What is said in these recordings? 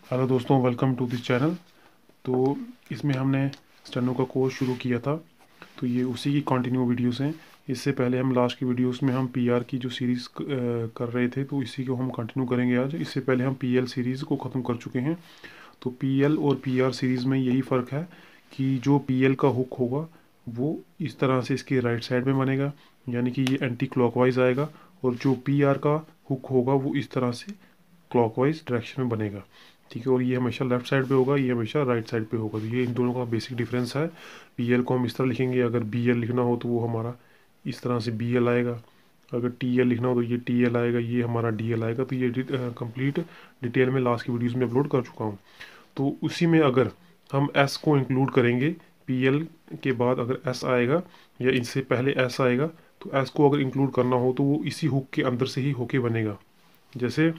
Hello दोस्तों, welcome to this channel. तो इसमें हमने स्टेनो का कोर्स शुरू किया था, तो ये उसी की कंटिन्यू वीडियोस हैं। इससे पहले हम लास्ट की वीडियोस में हम पीआर की जो सीरीज़ कर रहे थे, तो इसी को हम कंटिन्यू करेंगे आज। इससे पहले हम पीएल सीरीज़ को ख़त्म कर चुके हैं। तो पीएल और पीआर सीरीज़ में यही फ़र्क है कि जो पीएल का हुक होगा वो इस तरह से इसके राइट साइड में बनेगा, यानी कि ये एंटी क्लॉकवाइज आएगा, और जो पीआर का हुक होगा वो इस तरह से क्लॉकवाइज डायरेक्शन में बनेगा। ठीक है, और ये हमेशा लेफ्ट साइड पे होगा, ये हमेशा राइट साइड पे होगा। तो ये इन दोनों का बेसिक डिफरेंस है। पीएल को हम इस तरह लिखेंगे, अगर बीएल लिखना हो तो वो हमारा इस तरह से बीएल आएगा, अगर टीएल लिखना हो तो ये टीएल आएगा, ये हमारा डीएल आएगा। तो ये कंप्लीट डिटेल में लास्ट की वीडियोज़ में अपलोड कर चुका हूँ। तो उसी में अगर हम एस को इंक्लूड करेंगे, पीएल के बाद अगर एस आएगा या इससे पहले एस आएगा, तो एस को अगर इंक्लूड करना हो तो वो इसी हुक के अंदर से ही होके बनेगा। जैसे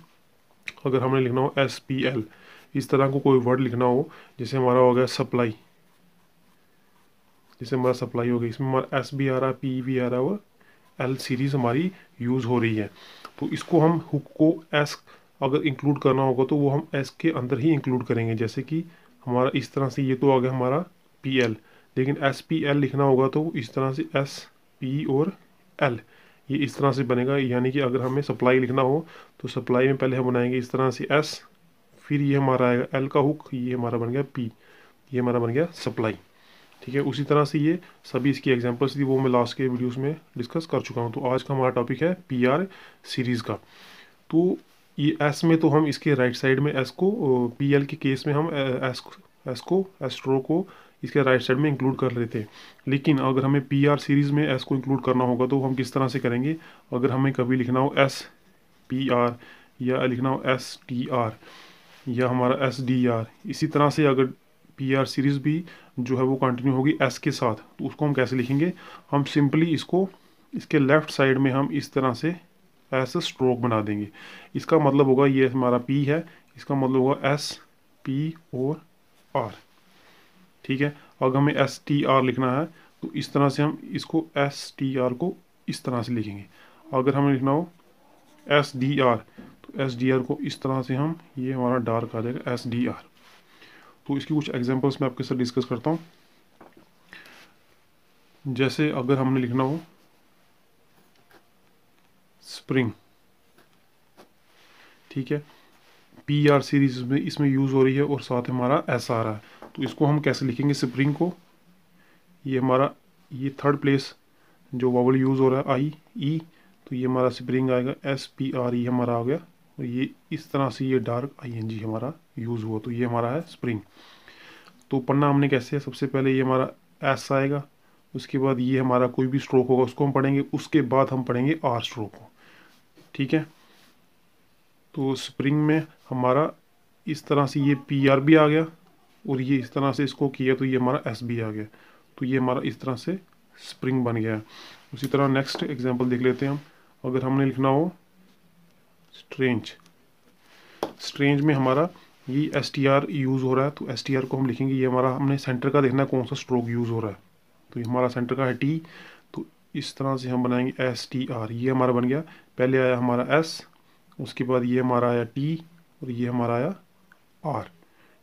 अगर हमने लिखना हो एस पी एल, इस तरह को कोई वर्ड लिखना हो, जैसे हमारा हो गया सप्लाई, जैसे हमारा सप्लाई हो गई, इसमें हमारा एस भी आ रहा है, पी भी आ रहा है, और एल सीरीज हमारी यूज़ हो रही है। तो इसको हम हुक को एस अगर इंक्लूड करना होगा तो वो हम एस के अंदर ही इंक्लूड करेंगे। जैसे कि हमारा इस तरह से, ये तो आ गया हमारा पी एल, लेकिन एस पी एल लिखना होगा तो इस तरह से एस पी और एल, ये इस तरह से बनेगा। यानी कि अगर हमें सप्लाई लिखना हो तो सप्लाई में पहले हम बनाएंगे इस तरह से एस, फिर ये हमारा आएगा एल का हुक, ये हमारा बन गया पी, ये हमारा बन गया सप्लाई। ठीक है, उसी तरह से ये सभी इसकी एग्जांपल्स थी, वो मैं लास्ट के वीडियोस में डिस्कस कर चुका हूँ। तो आज का हमारा टॉपिक है पीआर सीरीज़ का। तो ये एस में तो हम इसके राइट साइड में एस को, पीएल के केस में हम एस्ट्रो को इसके राइट साइड में इंक्लूड कर लेते हैं। लेकिन अगर हमें पीआर सीरीज़ में एस को इंक्लूड करना होगा तो हम किस तरह से करेंगे? अगर हमें कभी लिखना हो एस पी आर, या लिखना हो एस टी आर, या हमारा एस डी आर, इसी तरह से अगर पी आर सीरीज़ भी जो है वो कंटिन्यू होगी एस के साथ, तो उसको हम कैसे लिखेंगे? हम सिंपली इसको इसके लेफ्ट साइड में हम इस तरह से ऐसे स्ट्रोक बना देंगे। इसका मतलब होगा ये हमारा पी है, इसका मतलब होगा एस पी और आर। ठीक है, अगर हमें एस टी आर लिखना है तो इस तरह से हम इसको एस टी आर को इस तरह से लिखेंगे। अगर हमें लिखना हो एस डी आर, तो एस डी आर को इस तरह से हम, ये हमारा डार्क आ जाएगा एस डी आर। तो इसकी कुछ एग्जांपल्स मैं आपके साथ डिस्कस करता हूँ। जैसे अगर हमने लिखना हो स्प्रिंग, ठीक है, पी आर सीरीज में इसमें यूज़ हो रही है और साथ हमारा एस आ रहा है, तो इसको हम कैसे लिखेंगे? स्प्रिंग को, ये हमारा, ये थर्ड प्लेस जो वावल यूज़ हो रहा है आई ई, तो ये हमारा स्प्रिंग आएगा एस पी आर ई हमारा आ गया, और ये इस तरह से ये डार्क आई एन जी हमारा यूज़ हुआ, तो ये हमारा है स्प्रिंग। तो पढ़ना हमने कैसे है? सबसे पहले ये हमारा एस आएगा, उसके बाद ये हमारा कोई भी स्ट्रोक होगा उसको हम पढ़ेंगे, उसके बाद हम पढ़ेंगे आर स्ट्रोक को। ठीक है, तो स्प्रिंग में हमारा इस तरह से ये पी आर भी आ गया, और ये इस तरह से इसको किया तो ये हमारा एस भी आ गया, तो ये हमारा इस तरह से स्प्रिंग बन गया है। उसी तरह नेक्स्ट एग्जांपल देख लेते हैं हम। अगर हमने लिखना हो स्ट्रेंज, स्ट्रेंज में हमारा ये एस टी आर यूज़ हो रहा है, तो एस टी आर को हम लिखेंगे, ये हमारा, हमने सेंटर का देखना है कौन सा स्ट्रोक यूज़ हो रहा है, तो ये हमारा सेंटर का है टी, तो इस तरह से हम बनाएंगे एस टी आर, ये हमारा बन गया। पहले आया हमारा एस, उसके बाद ये हमारा आया टी, और ये हमारा आया आर,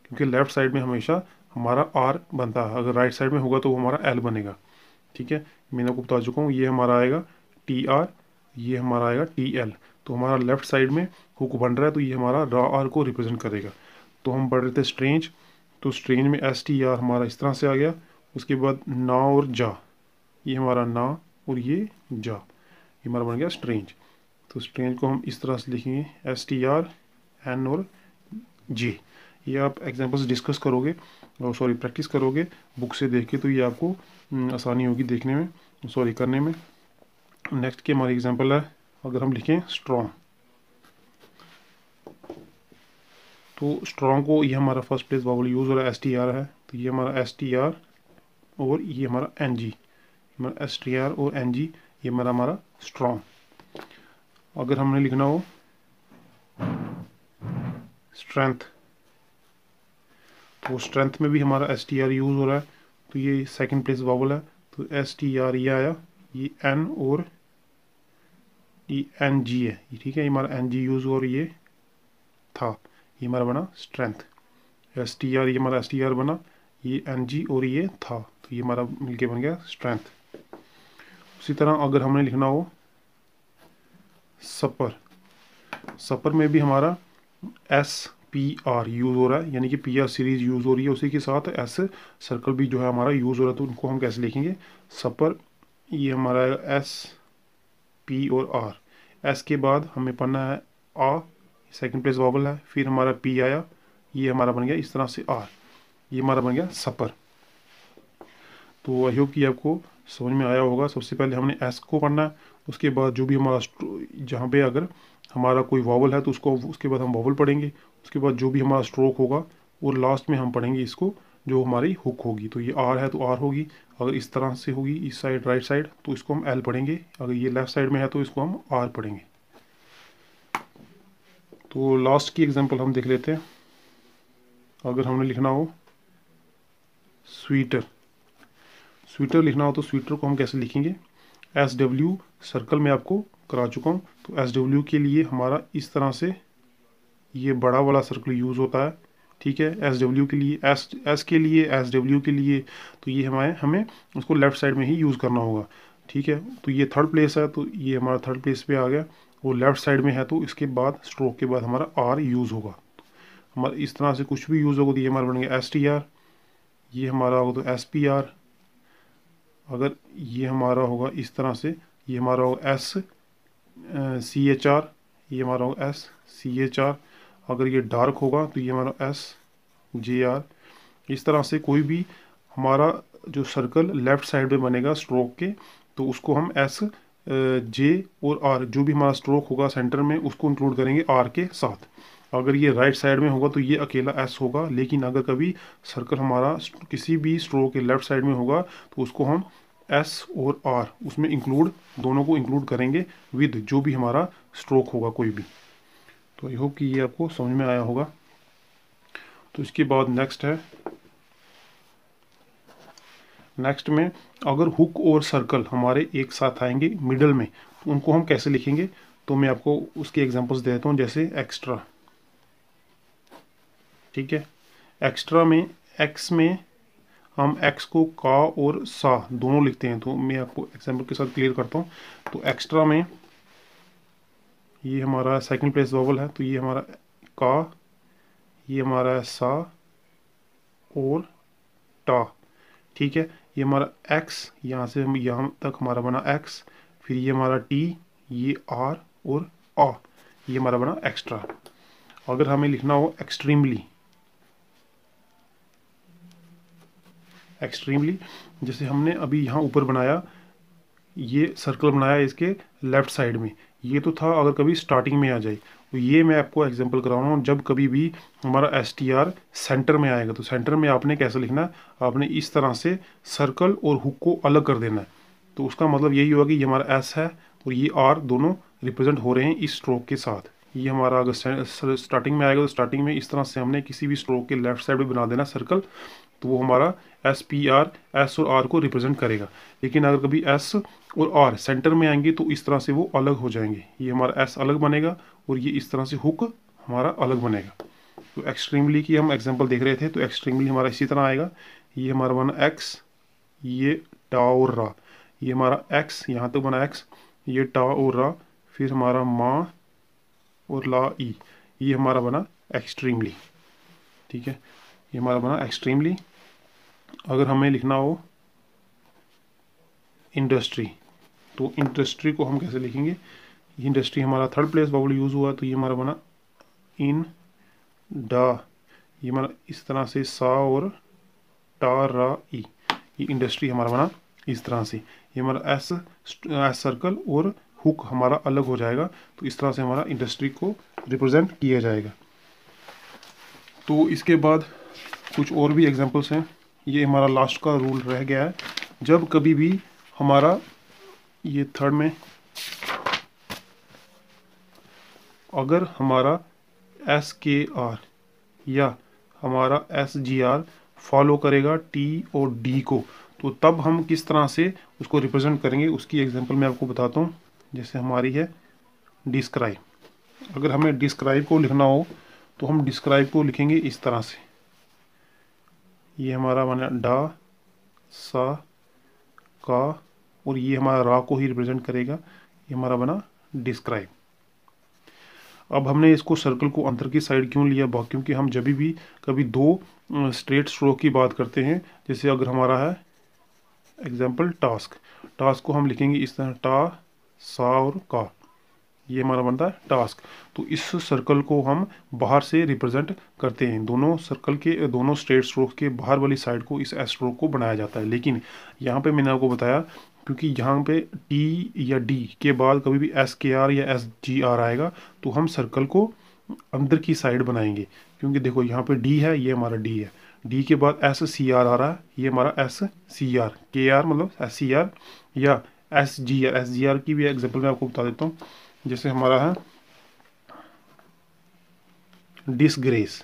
क्योंकि लेफ्ट साइड में हमेशा हमारा आर बनता है, अगर राइट साइड में होगा तो वो हमारा एल बनेगा। ठीक है, मैंने आपको बता चुका हूँ, ये हमारा आएगा टी आर, ये हमारा आएगा टी एल, तो हमारा लेफ्ट साइड में हुक बन रहा है, तो ये हमारा रॉ आर को रिप्रेजेंट करेगा। तो हम पढ़ रहे थे स्ट्रेंज, तो स्ट्रेंज में एस टी आर हमारा इस तरह से आ गया। उसके बाद ना और जा, ये हमारा ना और ये जा, ये हमारा बन गया स्ट्रेंज। तो स्ट्रेंज को हम इस तरह से लिखेंगे एस टी आर एन और जे। ये आप एग्जांपल्स डिस्कस करोगे, और सॉरी प्रैक्टिस करोगे बुक से देख के, तो ये आपको आसानी होगी देखने में, सॉरी करने में। नेक्स्ट की हमारी एग्जांपल है, अगर हम लिखें स्ट्रॉन्ग, तो स्ट्रॉन्ग को, ये हमारा फर्स्ट प्लेस वावल यूज़ हो रहा है एस टी आर है, तो ये हमारा एस टी आर और ये हमारा एन जी, हमारा एस टी आर और एन जी, ये हमारा स्ट्रॉन्ग। अगर हमने लिखना हो स्ट्रेंथ, तो स्ट्रेंथ में भी हमारा एस टी आर यूज़ हो रहा है, तो ये सेकंड प्लेस वावल है, तो एस टी आर ये आया, ये एन और ये एन जी है, ठीक है, ये हमारा एन जी यूज़ और ये था, ये हमारा बना स्ट्रेंथ। एस टी आर, ये हमारा एस टी आर बना, ये एन जी और ये था, तो ये हमारा मिलके बन गया स्ट्रेंथ। उसी तरह अगर हमने लिखना हो सपर, सपर में भी हमारा एस पी आर यूज़ हो रहा है, यानी कि पी आर सीरीज यूज़ हो रही है, उसी के साथ एस सर्कल भी जो है हमारा यूज़ हो रहा है। तो उनको हम कैसे लिखेंगे, सपर, ये हमारा एस पी और आर। एस के बाद हमें पढ़ना है आ, सेकंड प्लेस वॉवल है, फिर हमारा पी आया, ये हमारा बन गया इस तरह से आर, ये हमारा बन गया सपर। तो आई होप कि आपको समझ में आया होगा। सबसे पहले हमने एस को पढ़ना है, उसके बाद जो भी हमारा जहाँ पे अगर हमारा कोई वॉवल है तो उसको, उसके बाद हम वॉवल पढ़ेंगे, उसके बाद जो भी हमारा स्ट्रोक होगा, और लास्ट में हम पढ़ेंगे इसको जो हमारी हुक होगी। तो ये आर है तो आर होगी, अगर इस तरह से होगी इस साइड राइट साइड तो इसको हम एल पढ़ेंगे, अगर ये लेफ्ट साइड में है तो इसको हम आर पढ़ेंगे। तो लास्ट की एग्जांपल हम देख लेते हैं। अगर हमने लिखना हो स्वीटर, स्वीटर लिखना हो तो स्वीटर को हम कैसे लिखेंगे, एस डब्ल्यू सर्कल में आपको करा चुका हूँ। तो एस डब्ल्यू के लिए हमारा इस तरह से ये बड़ा वाला सर्कल यूज़ होता है, ठीक है। एस डब्ल्यू के लिए, एस के लिए, एस डब्ल्यू के लिए, तो ये हमें उसको लेफ़्ट साइड में ही यूज़ करना होगा, ठीक है। तो ये थर्ड प्लेस है, तो ये हमारा थर्ड प्लेस पे आ गया, वो लेफ़्ट साइड में है, तो इसके बाद स्ट्रोक के बाद हमारा आर यूज़ होगा। हमारा इस तरह से कुछ भी यूज़ होगा तो ये हमारा बन गया एस टी आर, ये हमारा होगा तो एस पी आर। अगर ये हमारा होगा इस तरह से, ये हमारा होगा एस सी एच आर, ये हमारा होगा एस सी एच आर। अगर ये डार्क होगा तो ये हमारा एस जे आर। इस तरह से कोई भी हमारा जो सर्कल लेफ़्ट साइड में बनेगा स्ट्रोक के, तो उसको हम एस जे और आर, जो भी हमारा स्ट्रोक होगा सेंटर में उसको इंक्लूड करेंगे आर के साथ। अगर ये राइट साइड में होगा तो ये अकेला एस होगा, लेकिन अगर कभी सर्कल हमारा किसी भी स्ट्रोक के लेफ़्ट साइड में होगा तो उसको हम एस और आर उसमें इंक्लूड, दोनों को इंक्लूड करेंगे विद जो भी हमारा स्ट्रोक होगा कोई भी। तो आई होप कि ये आपको समझ में आया होगा। तो इसके बाद नेक्स्ट है, नेक्स्ट में अगर हुक और सर्कल हमारे एक साथ आएंगे मिडल में तो उनको हम कैसे लिखेंगे, तो मैं आपको उसके एग्जांपल्स देता हूँ। जैसे एक्स्ट्रा, ठीक है, एक्स्ट्रा में एक्स में हम एक्स को का और सा दोनों लिखते हैं, तो मैं आपको एग्जांपल के साथ क्लियर करता हूँ। तो एक्स्ट्रा में ये हमारा सेकंड प्लेस वॉवल है, तो ये हमारा का, ये हमारा सा और टा, ठीक है। ये हमारा एक्स, यहाँ से हम यहाँ तक हमारा बना एक्स, फिर ये हमारा टी, ये आर और आ, ये हमारा बना एक्स्ट्रा। अगर हमें लिखना हो एक्सट्रीमली, एक्सट्रीमली जैसे हमने अभी यहाँ ऊपर बनाया, ये सर्कल बनाया इसके लेफ़्ट साइड में, ये तो था अगर कभी स्टार्टिंग में आ जाए। तो ये मैं आपको एग्जांपल करा रहा हूँ, जब कभी भी हमारा एस टी आर सेंटर में आएगा तो सेंटर में आपने कैसे लिखना है, आपने इस तरह से सर्कल और हुक को अलग कर देना है। तो उसका मतलब यही होगा कि ये हमारा एस है और ये आर दोनों रिप्रेजेंट हो रहे हैं इस स्ट्रोक के साथ। ये हमारा अगर स्टार्टिंग में आएगा तो स्टार्टिंग में इस तरह से हमने किसी भी स्ट्रोक के लेफ्ट साइड में बना देना सर्कल, तो वो हमारा एस पी आर, एस और आर को रिप्रेजेंट करेगा। लेकिन अगर कभी एस और आर सेंटर में आएंगे तो इस तरह से वो अलग हो जाएंगे, ये हमारा एस अलग बनेगा और ये इस तरह से हुक हमारा अलग बनेगा। तो एक्सट्रीमली की हम एग्जांपल देख रहे थे, तो एक्सट्रीमली हमारा इसी तरह आएगा, ये हमारा बना एक्स, ये टा और रा, ये हमारा एक्स यहाँ तक बना एक्स, ये टा और रा, फिर हमारा माँ और ला ई, ये हमारा बना एक्सट्रीमली, ठीक है, ये हमारा बना एक्सट्रीमली। अगर हमें लिखना हो इंडस्ट्री, तो इंडस्ट्री को हम कैसे लिखेंगे, इंडस्ट्री हमारा थर्ड प्लेस वॉवल यूज़ हुआ, तो ये हमारा बना इन डा, ये हमारा इस तरह से सा और टा रा ई, ये इंडस्ट्री हमारा बना इस तरह से। ये हमारा एस सर्कल और हुक हमारा अलग हो जाएगा, तो इस तरह से हमारा इंडस्ट्री को रिप्रेजेंट किया जाएगा। तो इसके बाद कुछ और भी एग्जांपल्स हैं। ये हमारा लास्ट का रूल रह गया है, जब कभी भी हमारा ये थर्ड में अगर हमारा एस के आर या हमारा एस जी आर फॉलो करेगा टी और डी को, तो तब हम किस तरह से उसको रिप्रेजेंट करेंगे, उसकी एग्जांपल मैं आपको बताता हूँ। जैसे हमारी है डिस्क्राइब, अगर हमें डिस्क्राइब को लिखना हो तो हम डिस्क्राइब को लिखेंगे इस तरह से, ये हमारा बना डा, सा, का, और ये हमारा रा को ही रिप्रेजेंट करेगा। ये हमारा बना डिस्क्राइब। अब हमने इसको सर्कल को अंदर की साइड क्यों लिया, क्योंकि हम जब भी कभी दो स्ट्रेट स्ट्रोक की बात करते हैं, जैसे अगर हमारा है एग्जाम्पल टास्क, टास्क को हम लिखेंगे इस तरह टा, सा और का, ये हमारा बनता है टास्क। तो इस सर्कल को हम बाहर से रिप्रेजेंट करते हैं, दोनों सर्कल के दोनों स्ट्रेट स्ट्रोक के बाहर वाली साइड को इस एस स्ट्रोक को बनाया जाता है। लेकिन यहाँ पे मैंने आपको बताया, क्योंकि यहाँ पे टी या डी के बाद कभी भी एस के आर या एस जी आर आएगा तो हम सर्कल को अंदर की साइड बनाएंगे। क्योंकि देखो यहाँ पे डी है, ये हमारा डी है, डी के बाद एस सी आर आ रहा है, ये हमारा एस सी आर, के आर मतलब एस सी आर या S G R. S G R की भी एग्जाम्पल मैं आपको बता देता हूँ। जैसे हमारा है डिसग्रेस,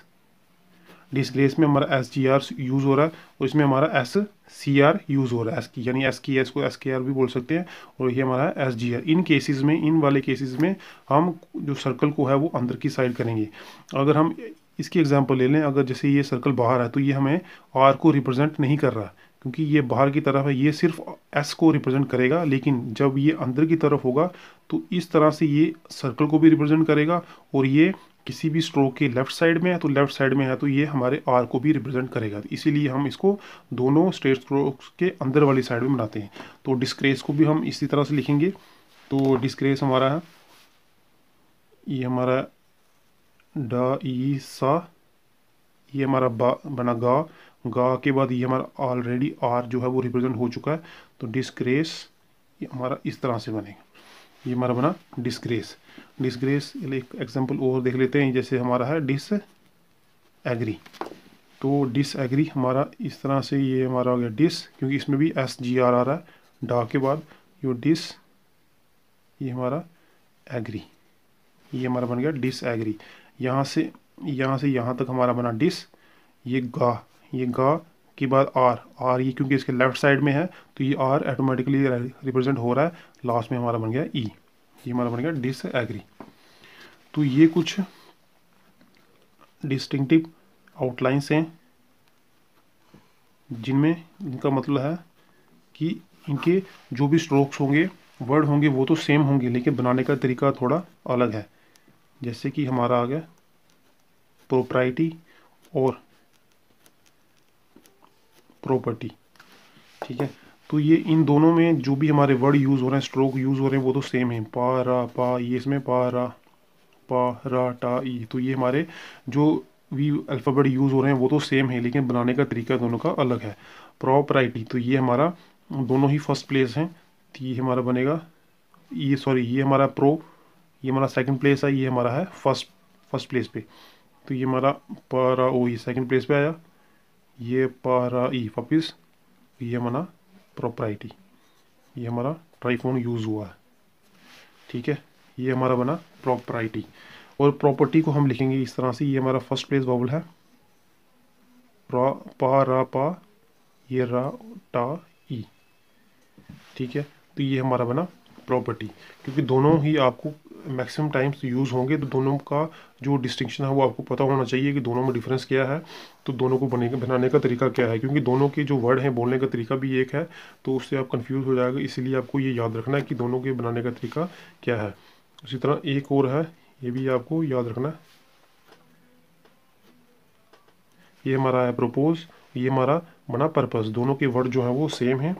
डिसग्रेस में हमारा एस जी आर यूज़ हो रहा है और इसमें हमारा एस सी आर यूज़ हो रहा है, एस की यानी एस की एस को एस के आर भी बोल सकते हैं, और ये हमारा एस जी आर। इन केसेस में, इन वाले केसेस में हम जो सर्कल को है वो अंदर की साइड करेंगे। अगर हम इसकी एग्जांपल ले लें, अगर जैसे ये सर्कल बाहर है तो ये हमें आर को रिप्रेजेंट नहीं कर रहा, क्योंकि ये बाहर की तरफ है, ये सिर्फ एस को रिप्रेजेंट करेगा। लेकिन जब ये अंदर की तरफ होगा तो इस तरह से ये सर्कल को भी रिप्रेजेंट करेगा, और ये किसी भी स्ट्रोक के लेफ्ट साइड में है तो लेफ्ट साइड में है तो ये हमारे आर को भी रिप्रेजेंट करेगा। इसीलिए हम इसको दोनों स्ट्रेट स्ट्रोक्स के अंदर वाली साइड में बनाते हैं। तो डिस्क्रेस को भी हम इसी तरह से लिखेंगे। तो डिस्क्रेस हमारा है, ये हमारा डा ई सा, ये हमारा बा बना गा, गा के बाद ये हमारा ऑलरेडी आर जो है वो रिप्रेजेंट हो चुका है, तो डिस्क्रेस ये हमारा इस तरह से बनेगा। ये हमारा बना डिस्ग्रेस। डिस्ग्रेस एक एग्जांपल और देख लेते हैं, जैसे हमारा है डिस एग्री। तो डिस एग्री हमारा इस तरह से, ये हमारा हो गया डिस, क्योंकि इसमें भी एस जी आर आ रहा है डा के बाद, यो डिस, ये हमारा एग्री, ये हमारा बन गया डिस एग्री। यहाँ से यहाँ तक हमारा बना डिस, ये गा के बाद आर, आर ये क्योंकि इसके लेफ्ट साइड में है तो ये आर ऑटोमेटिकली रिप्रेजेंट हो रहा है, लास्ट में हमारा बन गया ई, ये हमारा बन गया डिस एग्री। तो ये कुछ डिस्टिंक्टिव आउटलाइंस हैं जिनमें इनका मतलब है कि इनके जो भी स्ट्रोक्स होंगे, वर्ड होंगे, वो तो सेम होंगे लेकिन बनाने का तरीका थोड़ा अलग है। जैसे कि हमारा आ गया प्रोप्राइटी और प्रॉपर्टी, ठीक है। तो ये इन दोनों में जो भी हमारे वर्ड यूज़ हो रहे हैं, स्ट्रोक यूज़ हो रहे हैं, वो तो सेम है। पा रा पा, ये इसमें पा रा टा ई, तो ये हमारे जो भी अल्फ़ाबेट यूज़ हो रहे हैं वो तो सेम है, लेकिन बनाने का तरीका दोनों का अलग है। प्रॉपराइटी, तो ये हमारा दोनों ही फर्स्ट प्लेस हैं, तो ये हमारा बनेगा, ये सॉरी ये हमारा ये हमारा सेकंड प्लेस है, ये हमारा है फर्स्ट प्लेस पे। तो ये हमारा पारा ओ, ये सेकंड प्लेस पे आया, ये पारा ई वापिस, ये हमारा प्रॉपराइटी, ये हमारा ट्राइफोन यूज़ हुआ है, ठीक है। ये हमारा बना प्रॉपराइटी। और प्रॉपर्टी को हम लिखेंगे इस तरह से, ये हमारा फर्स्ट प्लेस वॉवल है, पा रा पा, ये रा टा ई, ठीक है। तो ये हमारा बना प्रॉपर्टी। क्योंकि दोनों ही आपको मैक्सिमम टाइम्स यूज़ होंगे, तो दोनों का जो डिस्टिंक्शन है वो आपको पता होना चाहिए कि दोनों में डिफरेंस क्या है, तो दोनों को बनाने का तरीका क्या है। क्योंकि दोनों के जो वर्ड हैं बोलने का तरीका भी एक है, तो उससे आप कंफ्यूज हो जाएगा। इसीलिए आपको ये याद रखना है कि दोनों के बनाने का तरीका क्या है। उसी तरह एक और है, ये भी आपको याद रखना है, ये हमारा है प्रपोज, ये हमारा बना पर्पस। दोनों के वर्ड जो हैं वो सेम हैं,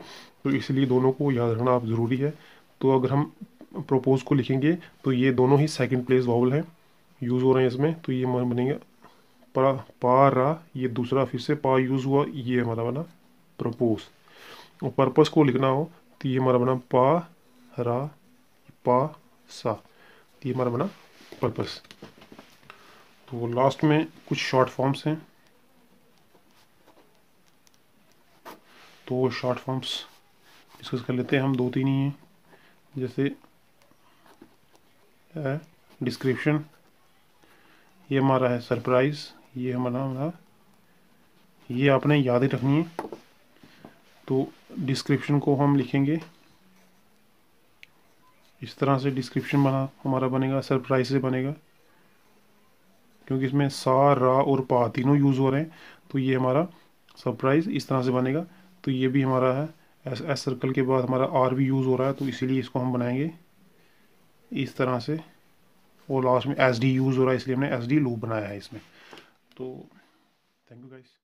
तो इसलिए दोनों को याद रखना आप ज़रूरी है। तो अगर हम प्रोपोज को लिखेंगे तो ये दोनों ही सेकंड प्लेस वावल हैं, यूज़ हो रहे हैं इसमें, तो ये हमारा बनेंगे पा रा, ये दूसरा फिर से पा यूज़ हुआ, ये हमारा बना प्रपोज। और पर्पस को लिखना हो तो ये हमारा बना पा रा पा सा, तो ये हमारा बना पर्पस। तो लास्ट में कुछ शॉर्ट फॉर्म्स हैं, तो शॉर्ट फॉर्म्स डिस्कस कर लेते हैं हम, 2-3 ही हैं। जैसे डिस्क्रिप्शन, ये हमारा है सरप्राइज, ये हमारा ये आपने याद ही रखनी है। तो डिस्क्रिप्शन को हम लिखेंगे इस तरह से, डिस्क्रिप्शन हमारा बनेगा सरप्राइज से बनेगा, क्योंकि इसमें सा रा और पा तीनों यूज़ हो रहे हैं। तो ये हमारा सरप्राइज इस तरह से बनेगा। तो ये भी हमारा है, एस सर्कल के बाद हमारा आर भी यूज़ हो रहा है, तो इसीलिए इसको हम बनाएंगे इस तरह से। और लास्ट में एस डी यूज़ हो रहा है, इसलिए हमने एस डी लूप बनाया है इसमें। तो थैंक यू गाइस।